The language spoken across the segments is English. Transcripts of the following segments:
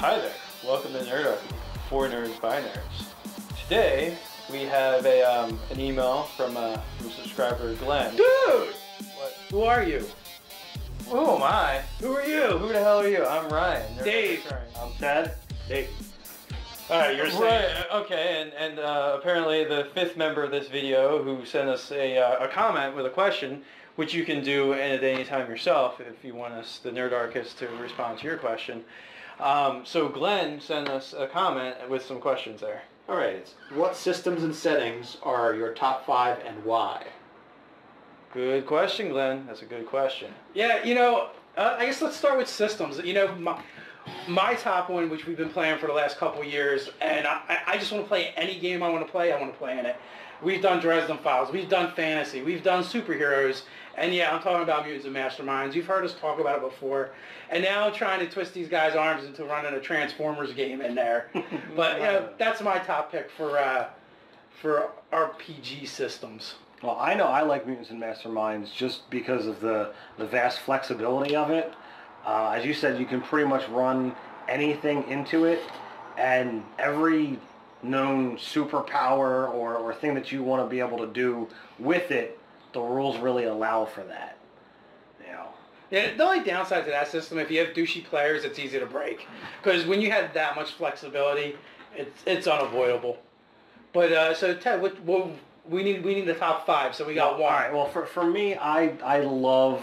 Hi there, welcome to Nerdarchy, for nerds by nerds. Today we have an email from subscriber Glenn. Dude! What? Who are you? Who am I? Who are you? Who the hell are you? I'm Ryan. Dave. I'm Ted. Dave. Alright, you're saying. Right, okay, and apparently the fifth member of this video who sent us a comment with a question, which you can do at any time yourself if you want us, the Nerdarchist, to respond to your question. So Glenn sent us a comment with some questions there. Alright, what systems and settings are your top 5 and why? Good question, Glenn. That's a good question. Yeah, I guess let's start with systems. My top one, which we've been playing for the last couple years, and I just want to play any game I want to play in it. We've done Dresden Files, we've done fantasy, we've done superheroes, and yeah, I'm talking about Mutants and Masterminds. You've heard us talk about it before, and now I'm trying to twist these guys' arms into running a Transformers game in there. But that's my top pick for RPG systems. Well, I know I like Mutants and Masterminds just because of the vast flexibility of it. As you said, you can pretty much run anything into it, and every known superpower or thing that you want to be able to do with it, the rules really allow for that. Yeah, the only downside to that system, if you have douchey players, it's easy to break. Because when you have that much flexibility, it's unavoidable. But so Ted, we need the top 5, so we got one. All right. Well, for me, I love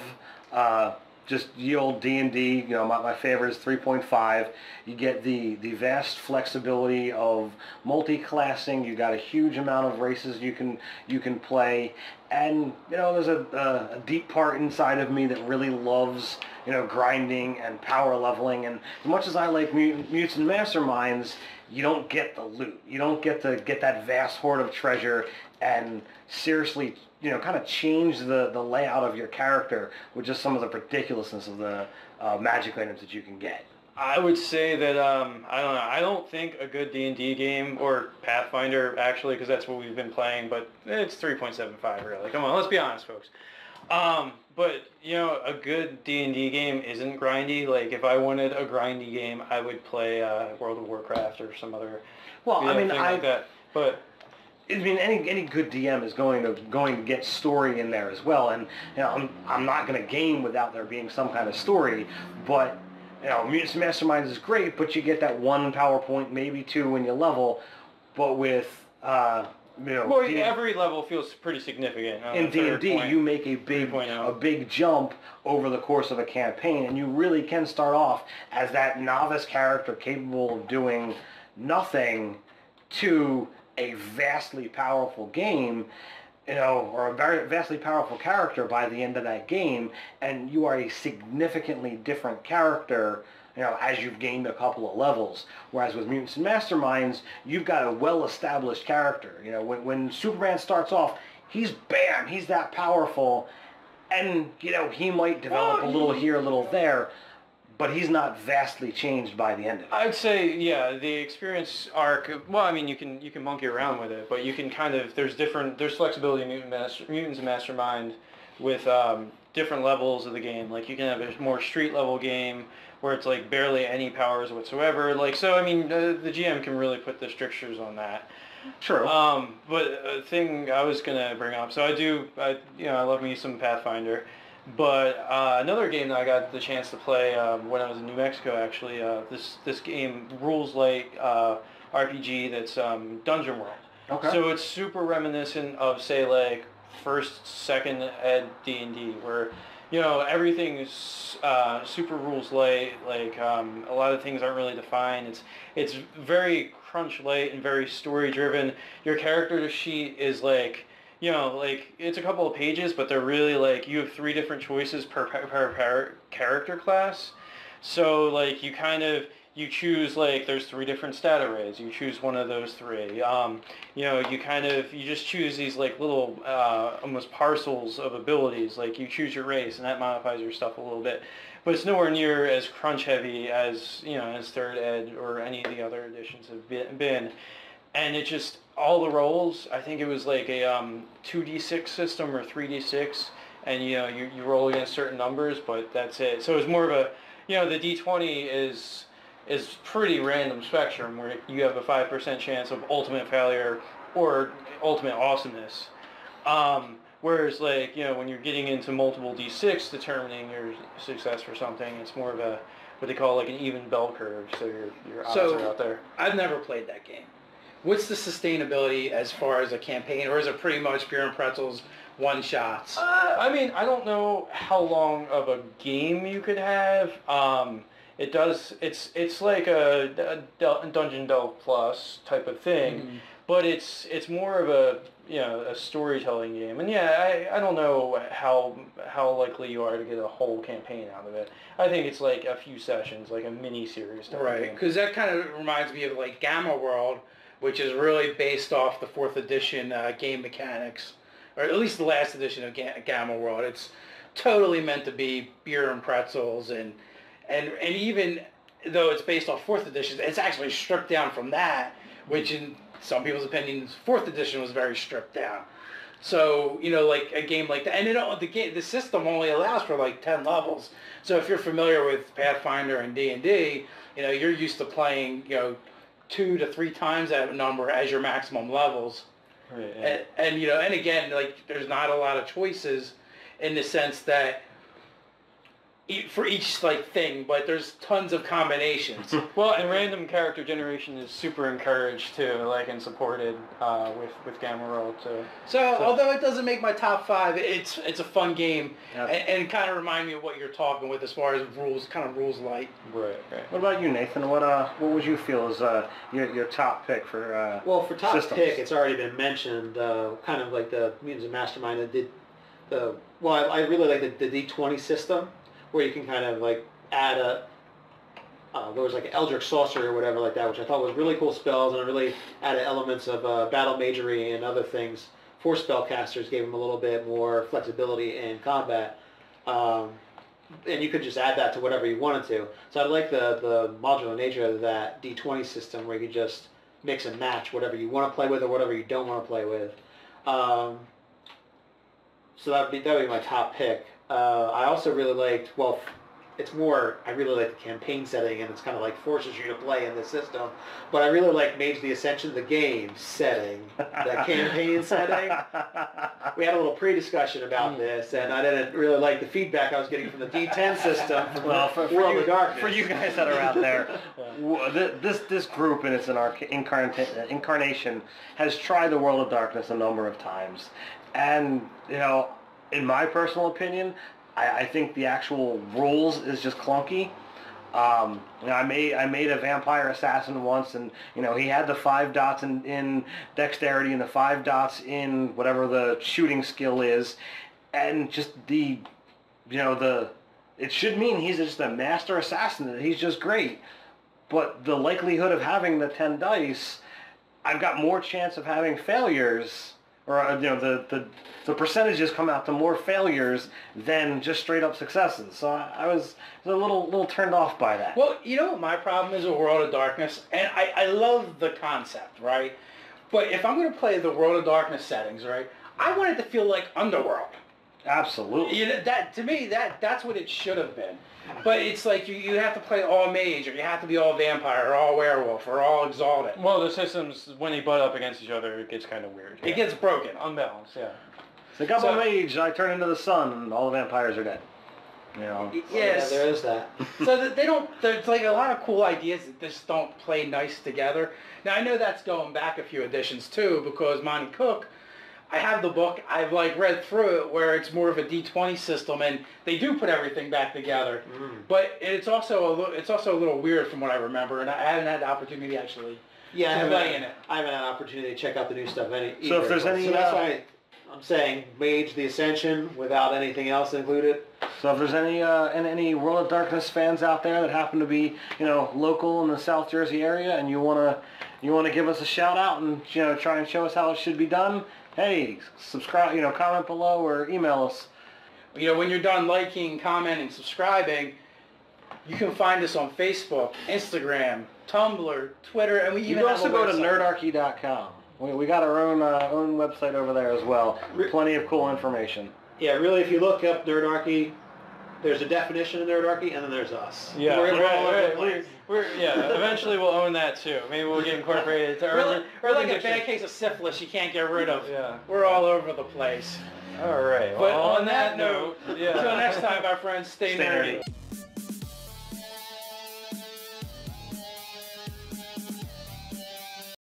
just the old D&D. My favorite is 3.5. You get the vast flexibility of multi-classing. You got a huge amount of races you can play, and there's a deep part inside of me that really loves grinding and power leveling. And as much as I like Mutants and Masterminds, you don't get the loot. You don't get to get that vast hoard of treasure and seriously kind of change the layout of your character with just some of the ridiculousness of the magic items that you can get. I would say that, I don't know, I don't think a good D&D game, or Pathfinder actually, because that's what we've been playing, but it's 3.75 really. Come on, let's be honest, folks. But, a good D&D game isn't grindy. Like, if I wanted a grindy game, I would play World of Warcraft or some other thing like that. But any good DM is going to get story in there as well, and I'm not going to game without there being some kind of story. But Mutants and Masterminds is great, but you get that one PowerPoint, maybe two when you level. But with every level feels pretty significant. In D&D, you make a big jump over the course of a campaign, and you really can start off as that novice character capable of doing nothing to a vastly powerful game, or a very vastly powerful character by the end of that game, and you are a significantly different character, as you've gained a couple of levels. Whereas with Mutants and Masterminds, you've got a well-established character. When Superman starts off, he's that powerful, and he might develop a little here, a little there, but he's not vastly changed by the end of it. I'd say, yeah, the experience arc, well, I mean, you can monkey around with it, but you can kind of, there's flexibility in Mutants and Mastermind with different levels of the game. Like, you can have a more street level game where it's like barely any powers whatsoever. Like, so, I mean, the GM can really put the strictures on that. True. But a thing I was going to bring up, so I love me some Pathfinder. But another game that I got the chance to play when I was in New Mexico, actually, this game, rules light RPG that's Dungeon World. Okay. So it's super reminiscent of, say, like first, second ed D&D, where everything is super rules light. Like a lot of things aren't really defined. It's very crunch light and very story driven. Your character sheet is like, it's a couple of pages, but they're really like, you have 3 different choices per character class. So like you choose, like, there's 3 different stat arrays. You choose one of those 3. You just choose these like little almost parcels of abilities. Like, you choose your race, and that modifies your stuff a little bit. But it's nowhere near as crunch heavy as as third ed or any of the other editions have been. And it just, all the rolls, I think it was like a 2d6 system or 3d6, and you roll against certain numbers, but that's it. So it's more of a, the d20 is is pretty random spectrum, where you have a 5% chance of ultimate failure or ultimate awesomeness. Whereas, like, you know, when you're getting into multiple d6 determining your success for something, it's more of a, what they call like an even bell curve, so your odds are out there. I've never played that game. What's the sustainability as far as a campaign, or is it pretty much beer and pretzels, one-shots? I mean, I don't know how long of a game you could have. It's like a Dungeon Delve Plus type of thing, but it's more of a, you know, a storytelling game. And yeah, I don't know how likely you are to get a whole campaign out of it. I think it's like a few sessions, like a mini series type of game. Because that kind of reminds me of like Gamma World, which is really based off the 4th edition game mechanics, or at least the last edition of Gamma World. It's totally meant to be beer and pretzels, and even though it's based off 4th edition, it's actually stripped down from that, which in some people's opinions, 4th edition was very stripped down. So, you know, like a game like that, and the system only allows for like 10 levels. So if you're familiar with Pathfinder and D&D, you know, you're used to playing, you know, 2 to 3 times that number as your maximum levels. Right, yeah. And you know, and again, like, there's not a lot of choices in the sense that for each like thing, but there's tons of combinations. Well, and random character generation is super encouraged too, like, and supported with Gamma World too. So although it doesn't make my top 5, it's a fun game, Yep. and kind of remind me of what you're talking with as far as rules, kind of rules light. Right. What about you, Nathan? What would you feel is your top pick for Well, for top systems? pick, it's already been mentioned. Kind of like the Mutants and Mastermind that did the. Well, I really like the D20 system, where you can kind of like add there was like an Eldritch Sorcery or whatever like that, which I thought was really cool spells, and it really added elements of battle magery and other things for spellcasters, gave them a little bit more flexibility in combat. And you could just add that to whatever you wanted to. So I like the modular nature of that D20 system, where you could just mix and match whatever you want to play with or whatever you don't want to play with. So that would be my top pick. I also really liked, well, I really like the campaign setting, and it's kind of like forces you to play in this system. But I really like Mage the Ascension, the game setting, the campaign setting. We had a little pre-discussion about this, and I didn't really like the feedback I was getting from the D10 system. For World you, of Darkness. for you guys that are out there, this group in its incarnation has tried the World of Darkness a number of times, and you know, in my personal opinion, I think the actual rules is just clunky. You know, I made a vampire assassin once, and you know, he had the 5 dots in dexterity and the 5 dots in whatever the shooting skill is, and just it should mean he's just a master assassin, that he's just great. But the likelihood of having the 10 dice, I've got more chance of having failures, or you know, the percentages come out to more failures than just straight up successes. So I was a little turned off by that. Well, you know what my problem is with World of Darkness, and I love the concept, right? But if I'm going to play the World of Darkness settings, right, I want it to feel like Underworld. Absolutely. You know, that to me, that's what it should have been. But it's like you have to play all mage, or you have to be all vampire, or all werewolf, or all exalted. Well, the systems, when they butt up against each other, it gets kind of weird. It gets broken. Unbalanced, yeah. So I got my mage, I turn into the sun, and all the vampires are dead. You know. Yes. Yeah, there is that. So that they don't. There's like a lot of cool ideas that just don't play nice together. Now I know that's going back a few editions too, because Monty Cook, I have the book. I've like read through it where it's more of a D20 system, and they do put everything back together. But it's also a little weird from what I remember, and I haven't had the opportunity actually to play in it. I haven't had an opportunity to check out the new stuff. So if there's any, so that's why I'm saying Mage the Ascension without anything else included. So if there's any World of Darkness fans out there that happen to be, you know, local in the South Jersey area, and you wanna give us a shout out and, you know, try and show us how it should be done, hey, subscribe, you know, comment below or email us. You know, when you're done liking, commenting, subscribing, you can find us on Facebook, Instagram, Tumblr, Twitter, and we You even can have also a go to website. nerdarchy.com. We got our own website over there as well. Plenty of cool information. Yeah, really, if you look up Nerdarchy, there's a definition of Nerdarchy, and then there's us. Yeah, We're all over the place. Eventually we'll own that too. Maybe we'll get incorporated to We're like a bad case of syphilis you can't get rid of. Yeah. We're all over the place. All right. But Well, on that note, yeah. until next time, my friends, stay nerdy.